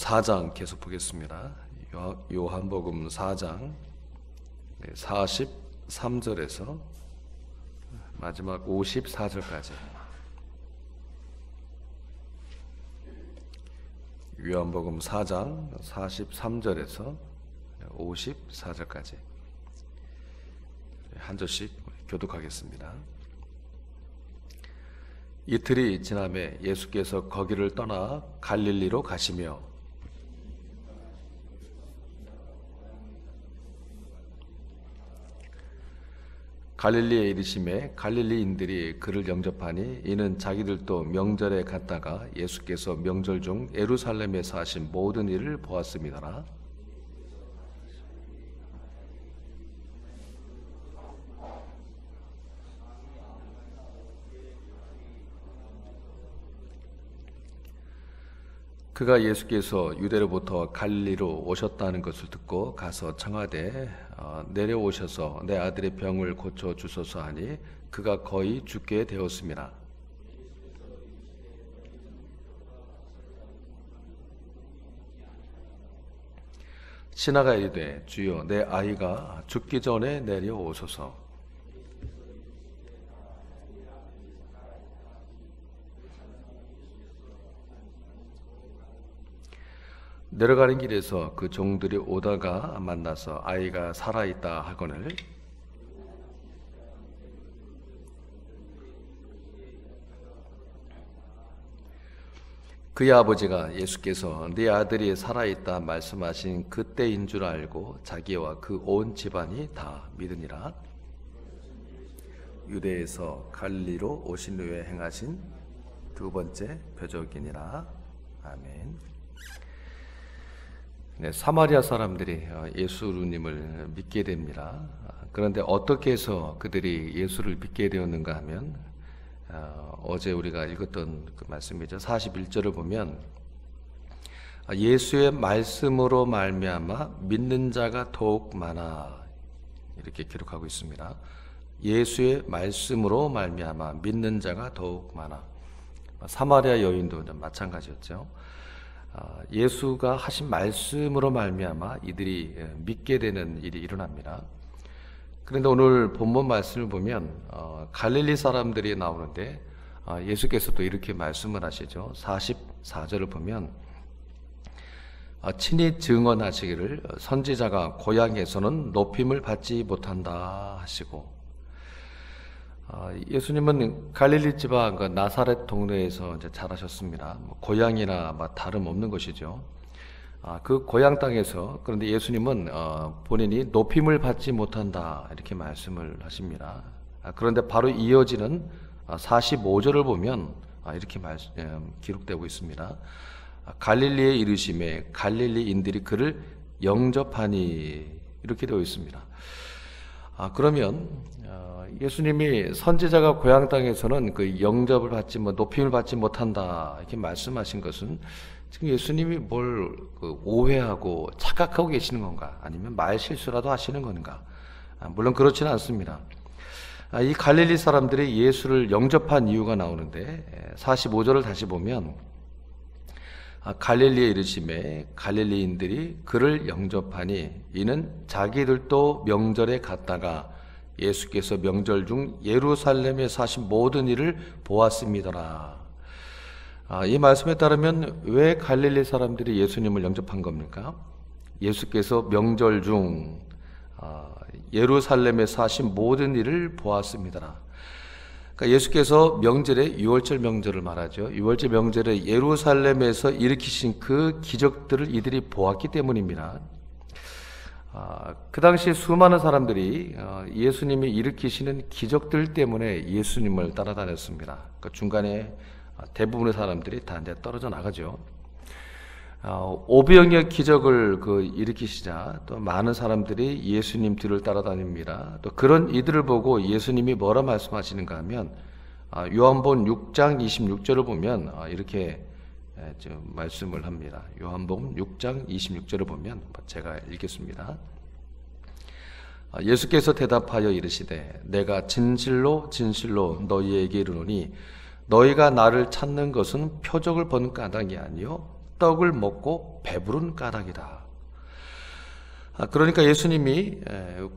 4장 계속 보겠습니다. 요한복음 4장 43절에서 마지막 54절까지. 요한복음 4장 43절에서 54절까지 한 절씩 교독하겠습니다. 이틀이 지나매 예수께서 거기를 떠나 갈릴리로 가시며 갈릴리에 이르심에 갈릴리인들이 그를 영접하니 이는 자기들도 명절에 갔다가 예수께서 명절 중 예루살렘에서 하신 모든 일을 보았음이더라. 그가 예수께서 유대로부터 갈릴리로 오셨다는 것을 듣고 가서 청하되 내려오셔서 내 아들의 병을 고쳐 주소서 하니 그가 거의 죽게 되었습니다. 신하가 이르되 주여 내 아이가 죽기 전에 내려오소서. 내려가는 길에서 그 종들이 오다가 만나서 아이가 살아있다 하거늘 그의 아버지가 예수께서 네 아들이 살아있다 말씀하신 그때인 줄 알고 자기와 그 온 집안이 다 믿으니라. 유대에서 갈릴리로 오신 후에 행하신 두 번째 표적이니라. 아멘. 네, 사마리아 사람들이 예수님을 믿게 됩니다. 그런데 어떻게 해서 그들이 예수를 믿게 되었는가 하면 어제 우리가 읽었던 그 말씀이죠. 41절을 보면 예수의 말씀으로 말미암아 믿는 자가 더욱 많아 이렇게 기록하고 있습니다. 예수의 말씀으로 말미암아 믿는 자가 더욱 많아. 사마리아 여인도 마찬가지였죠. 예수가 하신 말씀으로 말미암아 이들이 믿게 되는 일이 일어납니다. 그런데 오늘 본문 말씀을 보면 갈릴리 사람들이 나오는데 예수께서 또 이렇게 말씀을 하시죠. 44절을 보면 친히 증언하시기를 선지자가 고향에서는 높임을 받지 못한다 하시고, 예수님은 갈릴리 지방 그 나사렛 동네에서 이제 자라셨습니다. 고향이나 다름없는 것이죠. 그 고향 땅에서, 그런데 예수님은 본인이 높임을 받지 못한다 이렇게 말씀을 하십니다. 그런데 바로 이어지는 45절을 보면 이렇게 기록되고 있습니다. 갈릴리에 이르심에 갈릴리인들이 그를 영접하니 이렇게 되어 있습니다. 그러면 예수님이 선지자가 고향 땅에서는 그 영접을 받지 높임을 받지 못한다 이렇게 말씀하신 것은 지금 예수님이 뭘 오해하고 착각하고 계시는 건가, 아니면 말 실수라도 하시는 건가? 물론 그렇지는 않습니다. 이 갈릴리 사람들이 예수를 영접한 이유가 나오는데 45절을 다시 보면 갈릴리에 이르심에 갈릴리인들이 그를 영접하니 이는 자기들도 명절에 갔다가 예수께서 명절 중 예루살렘에서 하신 모든 일을 보았음이더라. 이 말씀에 따르면 왜 갈릴리 사람들이 예수님을 영접한 겁니까? 예수께서 명절 중 예루살렘에서 하신 모든 일을 보았음이더라. 그러니까 예수께서 명절에 유월절 명절을 말하죠. 유월절 명절에 예루살렘에서 일으키신 그 기적들을 이들이 보았기 때문입니다. 그 당시 수많은 사람들이 예수님이 일으키시는 기적들 때문에 예수님을 따라다녔습니다. 그러니까 중간에 대부분의 사람들이 다 이제 떨어져 나가죠. 5병의 기적을 일으키시자 또 많은 사람들이 예수님 뒤를 따라다닙니다. 또 그런 이들을 보고 예수님이 뭐라 말씀하시는가 하면 요한복음 6장 26절을 보면 이렇게 말씀을 합니다. 요한복음 6장 26절을 보면 제가 읽겠습니다. 예수께서 대답하여 이르시되 내가 진실로 진실로 너희에게 이르노니 너희가 나를 찾는 것은 표적을 보는 까닭이 아니요 떡을 먹고 배부른 까닭이다. 그러니까 예수님이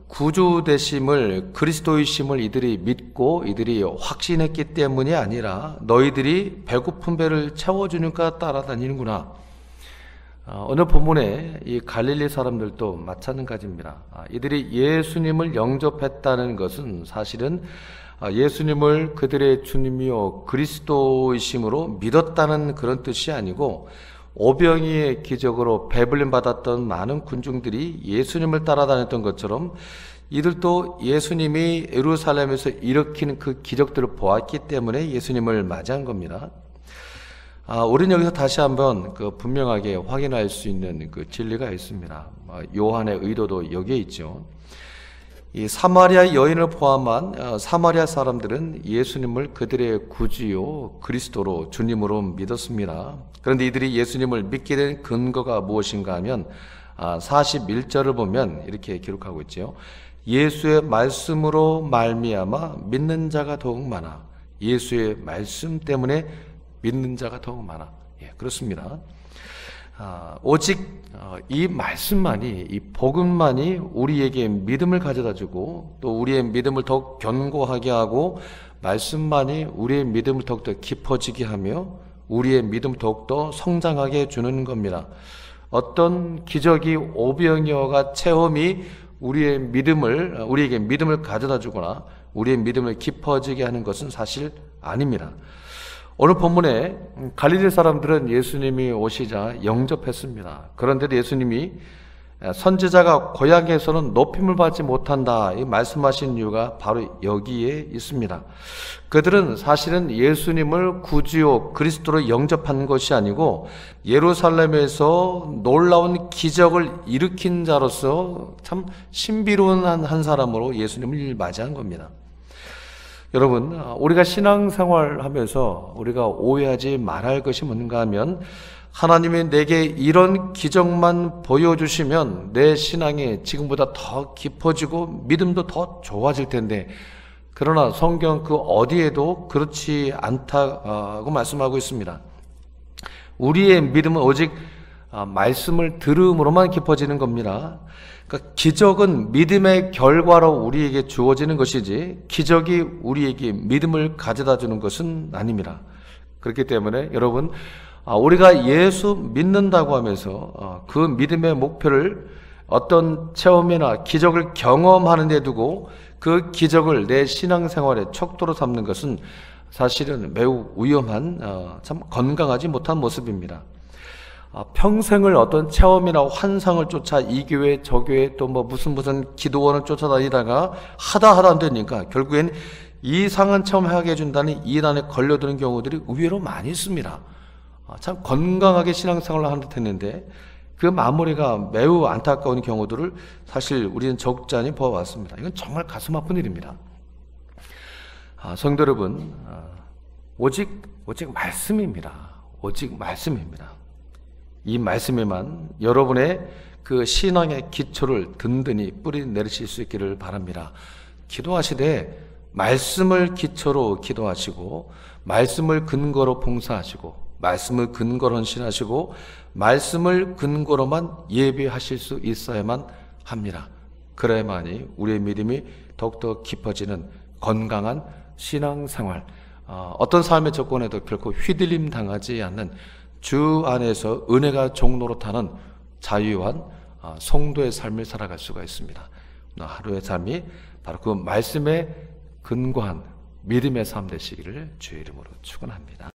구주 되심을, 그리스도이심을 이들이 믿고 이들이 확신했기 때문이 아니라 너희들이 배고픈 배를 채워주니까 따라다니는구나. 오늘 본문에 이 갈릴리 사람들도 마찬가지입니다. 이들이 예수님을 영접했다는 것은 사실은 예수님을 그들의 주님이요 그리스도이심으로 믿었다는 그런 뜻이 아니고, 오병이의 기적으로 배불림 받았던 많은 군중들이 예수님을 따라다녔던 것처럼 이들도 예수님이 예루살렘에서 일으키는 그 기적들을 보았기 때문에 예수님을 맞이한 겁니다. 우리는 여기서 다시 한번 분명하게 확인할 수 있는 그 진리가 있습니다. 요한의 의도도 여기에 있죠. 이 사마리아 여인을 포함한 사마리아 사람들은 예수님을 그들의 구주요 그리스도로 주님으로 믿었습니다. 그런데 이들이 예수님을 믿게 된 근거가 무엇인가 하면 41절을 보면 이렇게 기록하고 있죠. 예수의 말씀으로 말미암아 믿는 자가 더욱 많아. 예수의 말씀 때문에 믿는 자가 더욱 많아. 그렇습니다. 오직 이 말씀만이, 이 복음만이 우리에게 믿음을 가져다주고 또 우리의 믿음을 더욱 견고하게 하고, 말씀만이 우리의 믿음을 더욱더 깊어지게 하며 우리의 믿음을 더욱더 성장하게 해주는 겁니다. 어떤 기적이, 오병이어가 체험이 우리에게 믿음을 가져다주거나 우리의 믿음을 깊어지게 하는 것은 사실 아닙니다. 오늘 본문에 갈릴리 사람들은 예수님이 오시자 영접했습니다. 그런데 예수님이 선지자가 고향에서는 높임을 받지 못한다 이 말씀하신 이유가 바로 여기에 있습니다. 그들은 사실은 예수님을 구주요 그리스도로 영접한 것이 아니고 예루살렘에서 놀라운 기적을 일으킨 자로서 참 신비로운 한 사람으로 예수님을 맞이한 겁니다. 여러분, 우리가 신앙생활 하면서 우리가 오해하지 말아야 할 것이 뭔가 하면, 하나님이 내게 이런 기적만 보여주시면 내 신앙이 지금보다 더 깊어지고 믿음도 더 좋아질 텐데, 그러나 성경 그 어디에도 그렇지 않다고 말씀하고 있습니다. 우리의 믿음은 오직 말씀을 들음으로만 깊어지는 겁니다. 그러니까 기적은 믿음의 결과로 우리에게 주어지는 것이지 기적이 우리에게 믿음을 가져다 주는 것은 아닙니다. 그렇기 때문에 여러분, 우리가 예수 믿는다고 하면서 그 믿음의 목표를 어떤 체험이나 기적을 경험하는 데 두고 그 기적을 내 신앙생활의 척도로 삼는 것은 사실은 매우 위험한, 참 건강하지 못한 모습입니다. 평생을 어떤 체험이나 환상을 쫓아 이 교회 저 교회 또 무슨 기도원을 쫓아다니다가 하다 안 되니까 결국엔 이상한 체험하게 해준다는 이단에 걸려드는 경우들이 의외로 많이 있습니다. 참 건강하게 신앙생활을 하는 듯 했는데 그 마무리가 매우 안타까운 경우들을 사실 우리는 적잖이 보아왔습니다. 이건 정말 가슴 아픈 일입니다. 성도 여러분, 오직 말씀입니다. 오직 말씀입니다. 이 말씀에만 여러분의 그 신앙의 기초를 든든히 뿌리 내리실 수 있기를 바랍니다. 기도하시되 말씀을 기초로 기도하시고, 말씀을 근거로 봉사하시고, 말씀을 근거로 헌신하시고, 말씀을 근거로만 예배하실 수 있어야만 합니다. 그래야만이 우리의 믿음이 더욱더 깊어지는 건강한 신앙생활, 어떤 삶의 조건에도 결코 휘둘림 당하지 않는 주 안에서 은혜가 종로로 타는 자유한 성도의 삶을 살아갈 수가 있습니다. 하루의 삶이 바로 그 말씀에 근거한 믿음의 삶 되시기를 주의 이름으로 축원합니다.